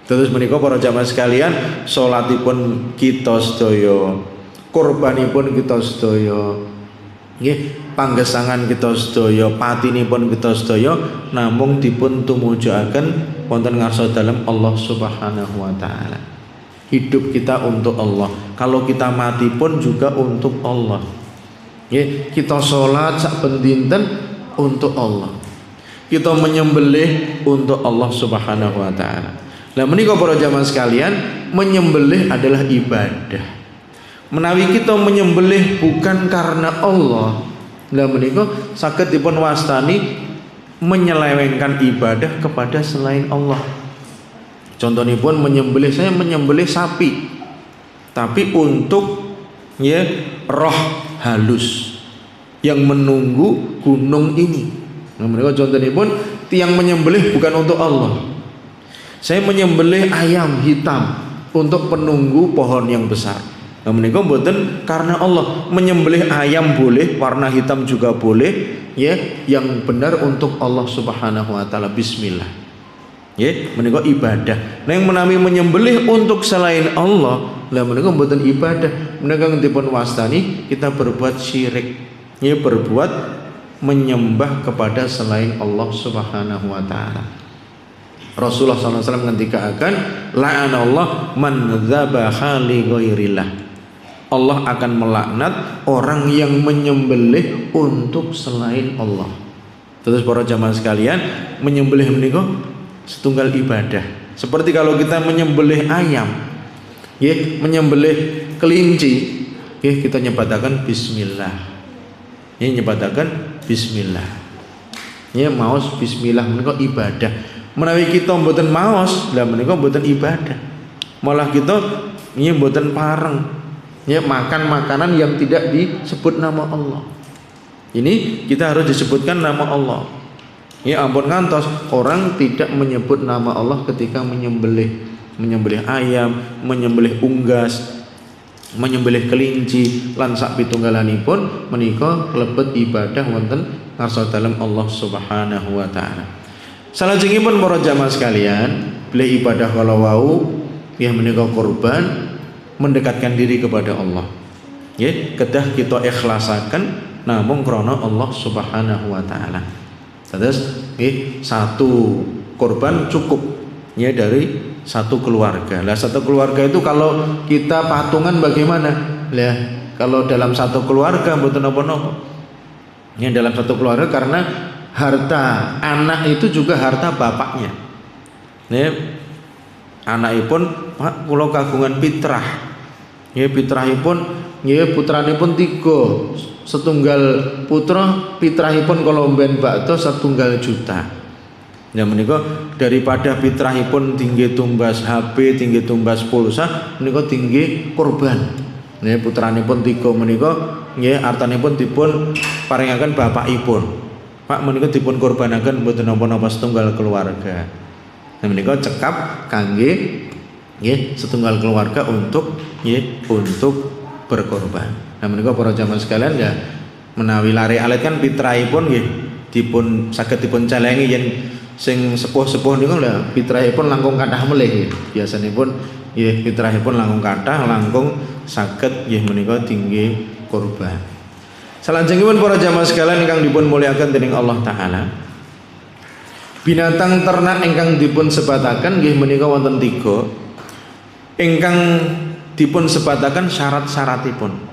Terus menika para jamaah sekalian, salatipun kita sedaya, korbanipun kita sedaya, nggih, panggesangan kita sedaya, patinipun kita sedaya namung dipun tumujuaken wonten ngarsa dalem Allah Subhanahu wa taala. Hidup kita untuk Allah. Kalau kita mati pun juga untuk Allah. Nggih, kita salat sak ben dinten untuk Allah. Kita menyembelih untuk Allah Subhanahu wa taala. Lah menika para jamaah sekalian, menyembelih adalah ibadah. Menawi kita menyembelih bukan karena Allah, lah menika saged dipun wastani menyelewengkan ibadah kepada selain Allah. Contohipun menyembelih, saya menyembelih sapi, tapi untuk ya roh halus yang menunggu gunung ini. Nah menika contohipun tiang menyembelih bukan untuk Allah. Saya menyembelih ayam hitam untuk penunggu pohon yang besar. Nah menika mboten karena Allah. Menyembelih ayam boleh, warna hitam juga boleh, ya, yang benar untuk Allah Subhanahu wa taala. Bismillah. Ya, menika ibadah. Nah yang menawi menyembelih untuk selain Allah, lah menika mboten ibadah. Menika dipun wastani kita berbuat syirik. Ya, berbuat menyembah kepada selain Allah Subhanahu wa taala. Rasulullah SAW ngendikaken la'anallah man dzabaha li ghairillah. Allah akan melaknat orang yang menyembelih untuk selain Allah. Terus para jamaah sekalian, menyembelih menika setunggal ibadah. Seperti kalau kita menyembelih ayam, ya, menyembelih kelinci, ya, kita nyebataken bismillah. Ya, nyebataken bismillah. Ya, maos bismillah menika ibadah. Menawi kita mboten maos, lah menika mboten ibadah. Malah kita nggih mboten pareng, ya, makan makanan yang tidak disebut nama Allah. Ini kita harus disebutkan nama Allah. Ya ampun ngantos orang tidak menyebut nama Allah ketika menyembelih ayam, menyembelih unggas, menyembelih kelinci lan sak pitunggalanipun menika lebet ibadah wonten ngarsa dalem Allah Subhanahu wa taala. Salajengipun para jamaah sekalian, bilih ibadah kala wau ya menika kurban mendekatkan diri kepada Allah. nggih kedah kita ikhlasaken namung krana Allah Subhanahu wa taala. Terus nggih satu korban cukup ya dari satu keluarga. Lah satu keluarga itu kalau kita patungan bagaimana? Lah kalau dalam satu keluarga mboten napa-napa. Ya dalam satu keluarga karena harta anak itu juga harta bapaknya. Ya anakipun Pak kula kagungan pitrah. Ya pitrahipun nggih putranipun 3. Setunggal putra pitrahipun kala mben bakto 1 juta. Ya menika daripada pitrahipun tinggi tumbas HP, tinggi tumbas pulsa, menika tinggi korban. Nggih putranipun 3 menika nggih artanipun dipun paringaken bapakipun. Pak menika dipun korbanaken mboten napa-napa setunggal keluarga. Nah menika cekap kangge nggih setunggal keluarga untuk berkorban. Nah menika para jamaah sekalian ya menawi lare alit kan pitrahipun nggih dipun saged dipun celengi yen sing sepuh-sepuh niku lha pitrahipun langkung kathah melih. Biasanipun nggih pitrahipun langkung kathah langkung saged nggih menika tinggi korban. Salajengipun para jamaah sekalian ingkang dipun mulyakaken dening Allah taala. Binatang ternak ingkang dipun sebataken nggih menika wonten 3. Ingkang dipun sebataken syarat-syaratipun.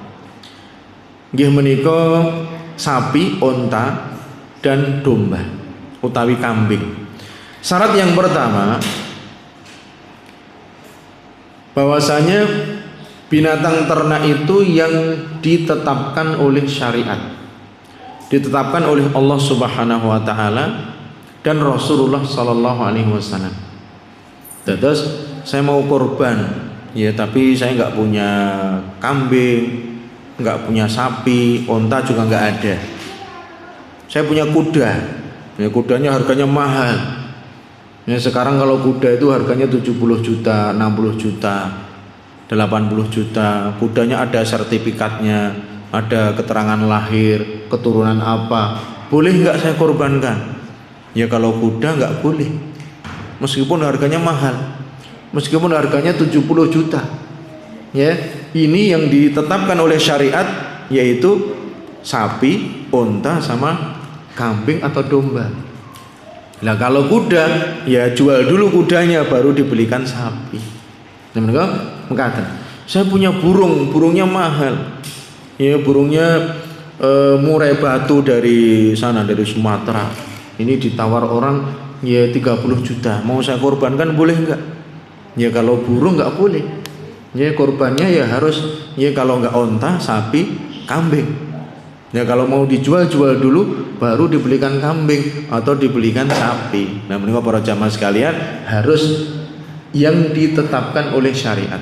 Nggih menika sapi, unta dan domba utawi kambing. Syarat yang pertama bahwasanya binatang ternak itu yang ditetapkan oleh syariat, ditetapkan oleh Allah Subhanahu wa taala dan Rasulullah sallallahu alaihi wasallam. Terus saya mau korban, ya tapi saya nggak punya kambing, nggak punya sapi, unta juga nggak ada. Saya punya kuda, ya kudanya harganya mahal. Ya sekarang kalau kuda itu harganya 70 juta, 60 juta, 80 juta. Kudanya ada sertifikatnya, ada keterangan lahir, keturunan apa. Boleh nggak saya korbankan? Ya kalau kuda nggak boleh, meskipun harganya mahal, meskipun harganya 70 juta. Ya, ini yang ditetapkan oleh syariat yaitu sapi, unta sama kambing atau domba. Nah kalau kuda ya jual dulu kudanya baru dibelikan sapi. Nah mereka mengatakan saya punya burung, burungnya mahal. Ya burungnya murai batu dari sana, dari Sumatera. Ini ditawar orang ya 30 juta. Mau saya korbankan boleh enggak? Ya kalau burung enggak boleh. Ya korbannya ya harus ya kalau enggak unta, sapi, kambing. Ya kalau mau dijual jual dulu baru dibelikan kambing atau dibelikan sapi. Nah, menika para jamaah sekalian harus yang ditetapkan oleh syariat.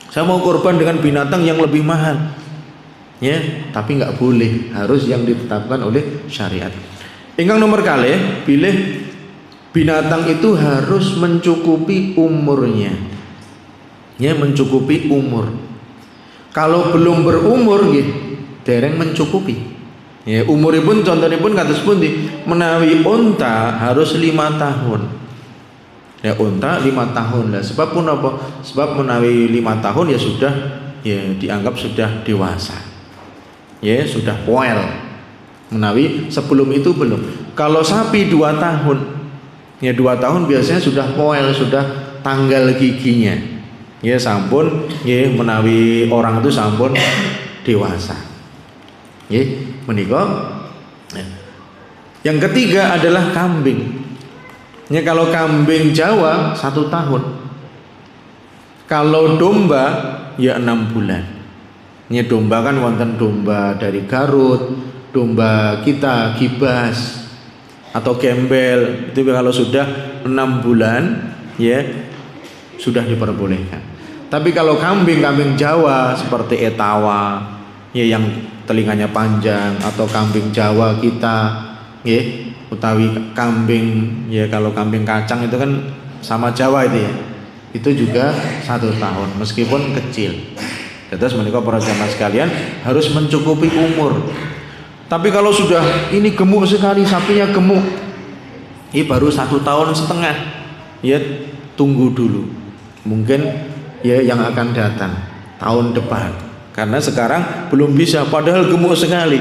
Saya mau korban dengan binatang yang lebih mahal. Ya, tapi enggak boleh, harus yang ditetapkan oleh syariat. Ingkang nomor kalih, pilih binatang itu harus mencukupi umurnya. Ya, mencukupi umur. Kalau belum berumur nggih, dereng mencukupi. Ya, umuripun contohipun kados pundi? Menawi unta harus 5 tahun. Ya, unta 5 tahun lah. Sebab pun apa? Sebab menawi 5 tahun ya sudah ya dianggap sudah dewasa. Ya, sudah poel. Menawi sebelum itu belum. Kalau sapi 2 tahun, ya 2 tahun biasanya sudah poel, sudah tanggal giginya. Ya sampun, ya menawi orang itu sampun dewasa. Ya menika. Ya. Yang ketiga adalah kambing. Ya kalau kambing Jawa 1 tahun. Kalau domba ya 6 bulan. Ya domba kan wonten domba dari Garut, domba kita Gibas atau gembel itu kalau sudah 6 bulan ya sudah diperbolehkan. Tapi kalau kambing Jawa seperti Etawa ya yang telinganya panjang atau kambing Jawa kita ya utawi kambing ya kalau kambing kacang itu kan sama Jawa itu ya. Itu juga 1 tahun meskipun kecil. Terus menika para jamaah sekalian harus mencukupi umur. Tapi kalau sudah ini gemuk sekali, sapinya gemuk, ini baru 1,5 tahun, ya tunggu dulu. Mungkin ya yang akan datang tahun depan, Karena sekarang belum bisa, padahal gemuk sekali.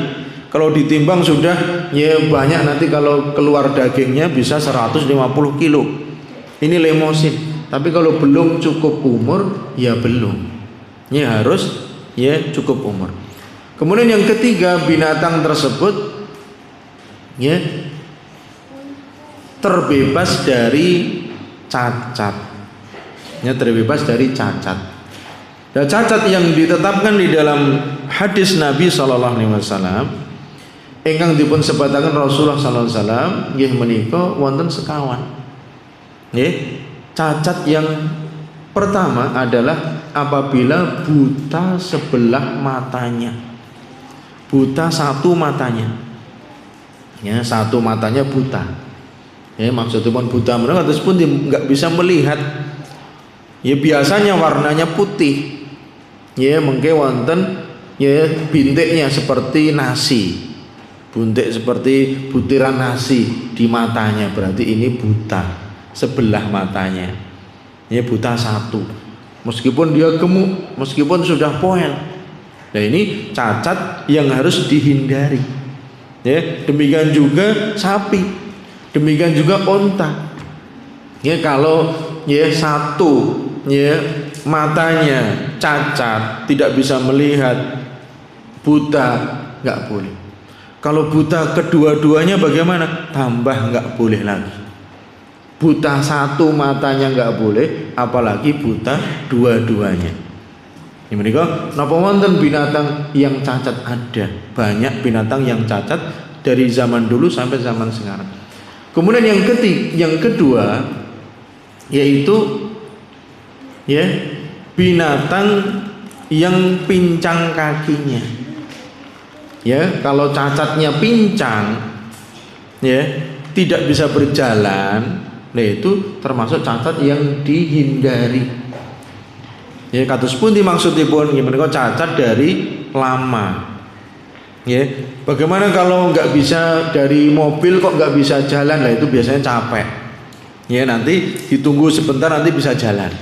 Kalau ditimbang sudah ya banyak, nanti kalau keluar dagingnya bisa 150 kilo. Ini lemosin. Tapi kalau belum cukup umur ya belum. Ya harus ya cukup umur. Kemudian yang ketiga, binatang tersebut ya terbebas dari cacat. Ya terbebas dari cacat. Dan cacat yang ditetapkan di dalam hadis Nabi sallallahu alaihi wasallam ingkang dipun sebataken Rasulullah sallallahu alaihi wasallam nggih menika wonten sekawan. Nggih, cacat yang pertama adalah apabila buta sebelah matanya. Buta satu matanya. Ya, satu matanya buta. Ya, maksudnya pun buta menika terus pun enggak bisa melihat. Ya biasanya warnanya putih. Ya mengke wonten ya bintiknya seperti nasi, buntik seperti butiran nasi di matanya, berarti ini buta sebelah matanya. Ya buta satu, meskipun dia gemuk, meskipun sudah poel. Nah ini cacat yang harus dihindari. Ya demikian juga sapi, demikian juga onta. Ya kalau ya satu ya matanya cacat, tidak bisa melihat, buta, nggak boleh. Kalau buta kedua-duanya bagaimana? Tambah nggak boleh lagi. Buta satu matanya nggak boleh, apalagi buta dua-duanya. Ini mereka napa wonten binatang yang cacat? Ada banyak binatang yang cacat dari zaman dulu sampai zaman sekarang. Kemudian yang kedua yaitu ya binatang yang pincang kakinya. Ya kalau cacatnya pincang ya tidak bisa berjalan, nah itu termasuk cacat yang dihindari. Ya kados pun dimaksudipun menika cacat dari lama. Ya bagaimana kalau nggak bisa dari mobil kok nggak bisa jalan, lah itu biasanya capek. Ya nanti ditunggu sebentar nanti bisa jalan.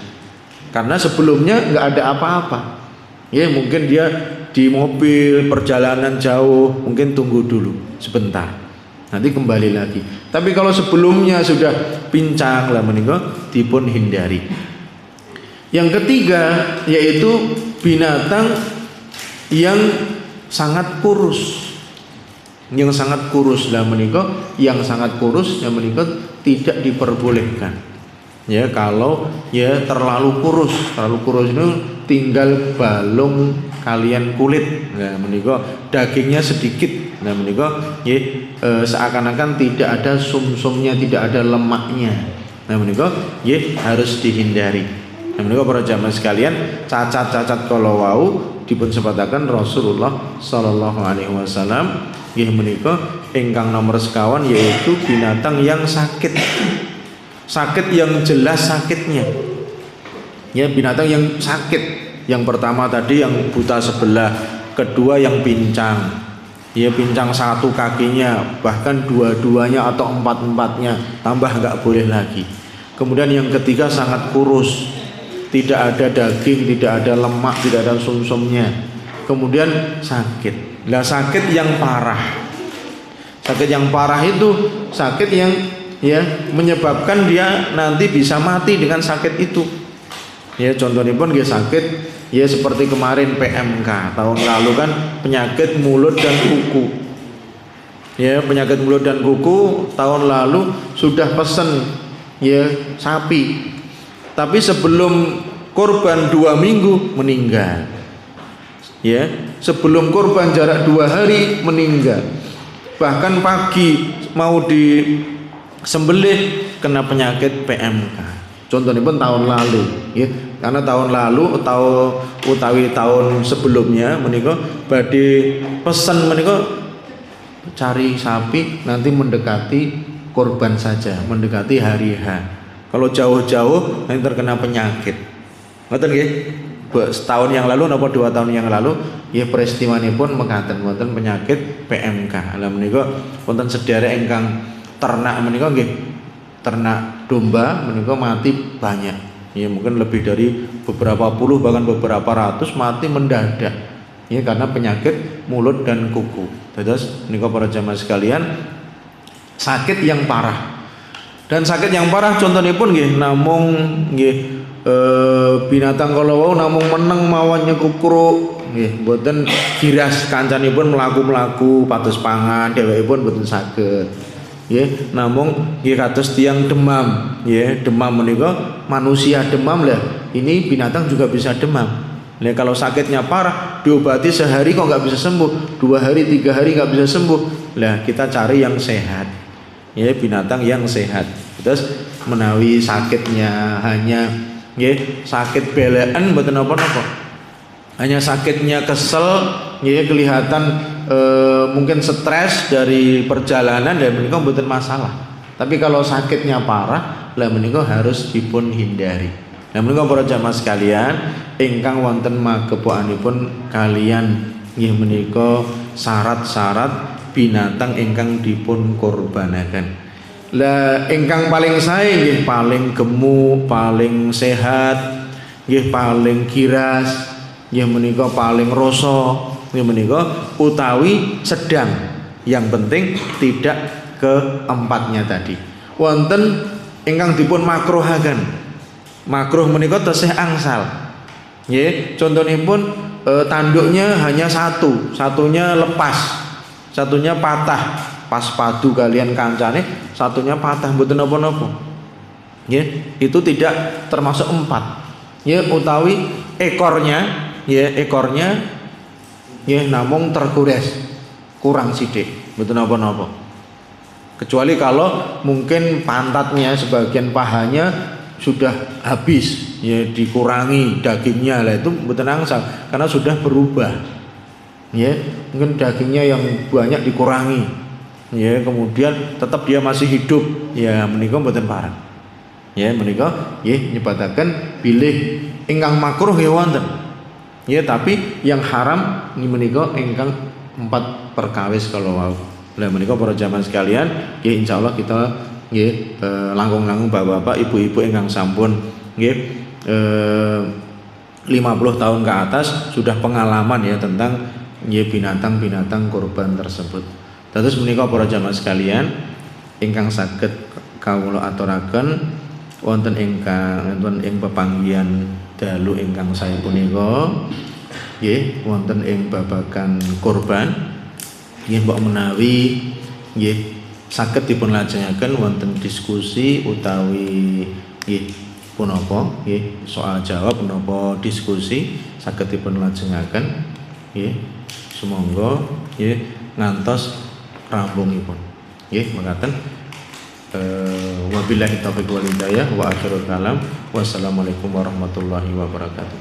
Karena sebelumnya nggak ada apa-apa. Ya mungkin dia di mobil perjalanan jauh, mungkin tunggu dulu sebentar, nanti kembali lagi. Tapi kalau sebelumnya sudah pincang lah menika dipun hindari. Yang ketiga yaitu binatang yang sangat kurus. Yang sangat kurus lah menika, yang sangat kurus yang menika tidak diperbolehkan. Ya kalau ya terlalu kurus itu tinggal balung kalian kulit. Nah menika dagingnya sedikit. Nah menika ya seakan-akan tidak ada sumsumnya, tidak ada lemaknya. Nah menika ya harus dihindari. Nah menika para jamaah sekalian, cacat-cacat kalau wau dipun sebataken Rasulullah sallallahu alaihi wasallam nggih menika ingkang nomor sekawan yaitu binatang yang sakit. Sakit yang jelas sakitnya. Ya binatang yang sakit. Yang pertama tadi yang buta sebelah, kedua yang pincang. Ya pincang satu kakinya, bahkan dua-duanya atau empat-empatnya, tambah nggak boleh lagi. Kemudian yang ketiga sangat kurus, tidak ada daging, tidak ada lemak, tidak ada sumsumnya. Kemudian sakit. Lah sakit yang parah. Sakit yang parah itu sakit yang ya menyebabkan dia nanti bisa mati dengan sakit itu. Ya contohnya pun dia sakit ya seperti kemarin PMK tahun lalu kan, penyakit mulut dan kuku. Ya penyakit mulut dan kuku tahun lalu sudah pesen ya sapi, tapi sebelum korban 2 minggu meninggal. Ya sebelum korban jarak 2 hari meninggal. Bahkan pagi mau disembelih kena penyakit PMK. Contohnya pun tahun lalu, ya. Karena tahun lalu utawi tahun sebelumnya menika badhe pesen menika cari sapi nanti mendekati korban saja, mendekati hari H. Kalau jauh-jauh nanti terkena penyakit. Ngoten nggih? Setahun yang lalu napa 2 tahun yang lalu ya peristiwanipun mekaten wonten penyakit PMK. Lah menika wonten sedherek ingkang ternak menika nggih, ternak domba menika mati banyak. Ya mungkin lebih dari beberapa puluh bahkan beberapa ratus mati mendadak. Ya, karena penyakit mulut dan kuku. Terus niku para jamaah sekalian, sakit yang parah. Dan sakit yang parah contohipun nggih namung nggih binatang kala wau namung meneng mawon nyekukruk nggih mboten giras kancanipun mlaku-mlaku pados pangan dhewekipun mboten saged. Nggih, namung nggih kados tiyang demam, nggih, demam menika manusia demam lah. Ini binatang juga bisa demam. Nah, kalau sakitnya parah diobati sehari kok nggak bisa sembuh, 2 hari 3 hari nggak bisa sembuh. Lah kita cari yang sehat, ya binatang yang sehat. Terus menawi sakitnya hanya sakit belean mboten napa-napa. Hanya sakitnya kesel, ya kelihatan mungkin stres dari perjalanan dan menika mboten masalah. Tapi kalau sakitnya parah, lah menika harus dipun hindari. Nah menika para jamaah sekalian, ingkang wonten magepokanipun kalian nggih menika syarat-syarat binatang ingkang dipun kurbanaken. Lah ingkang paling sae nggih paling gemuk, paling sehat, nggih paling giras, nggih menika paling rasa, nggih menika utawi sedang. Yang penting tidak keempatnya tadi. Wonten ingkang dipun makruhaken. Makruh menika tesih angsal. Nggih, contonipun tanduknya hanya satunya lepas, satunya patah, pas padu kalian kancane, satunya patah mboten napa-napa. Nggih, itu tidak termasuk 4. Nggih, utawi ekornya nggih namung tergores, kurang sithik, mboten napa-napa. Kecuali kalau mungkin pantatnya sebagian pahanya sudah habis, ya dikurangi dagingnya lah itu mboten angsal karena sudah berubah. Ya, mungkin dagingnya yang banyak dikurangi. Ya, kemudian tetap dia masih hidup, ya menika mboten parah. Ya, menika nggih nyebataken bilih ingkang makruh ya wonten. Ya, tapi yang haram menika ingkang 4 perkawis kalau wau. Lah menika para jamaah sekalian, nggih insyaallah kita nggih langkung-langkung bapak-bapak, ibu-ibu ingkang sampun nggih 50 tahun ke atas sudah pengalaman ya tentang nggih binatang-binatang kurban tersebut. Terus menika para jamaah sekalian ingkang saged kawula aturaken wonten ing pepanggihan dalu ingkang sae punika nggih wonten ing babagan kurban nggih mbok menawi nggih saged dipun lajengaken wonten diskusi utawi nggih punapa nggih soal jawab punapa diskusi saged dipun lajengaken nggih sumangga nggih ngantos rampungipun nggih mekaten wabillahi taufiq wal hidayah wa akhirul kalam wassalamualaikum warahmatullahi wabarakatuh.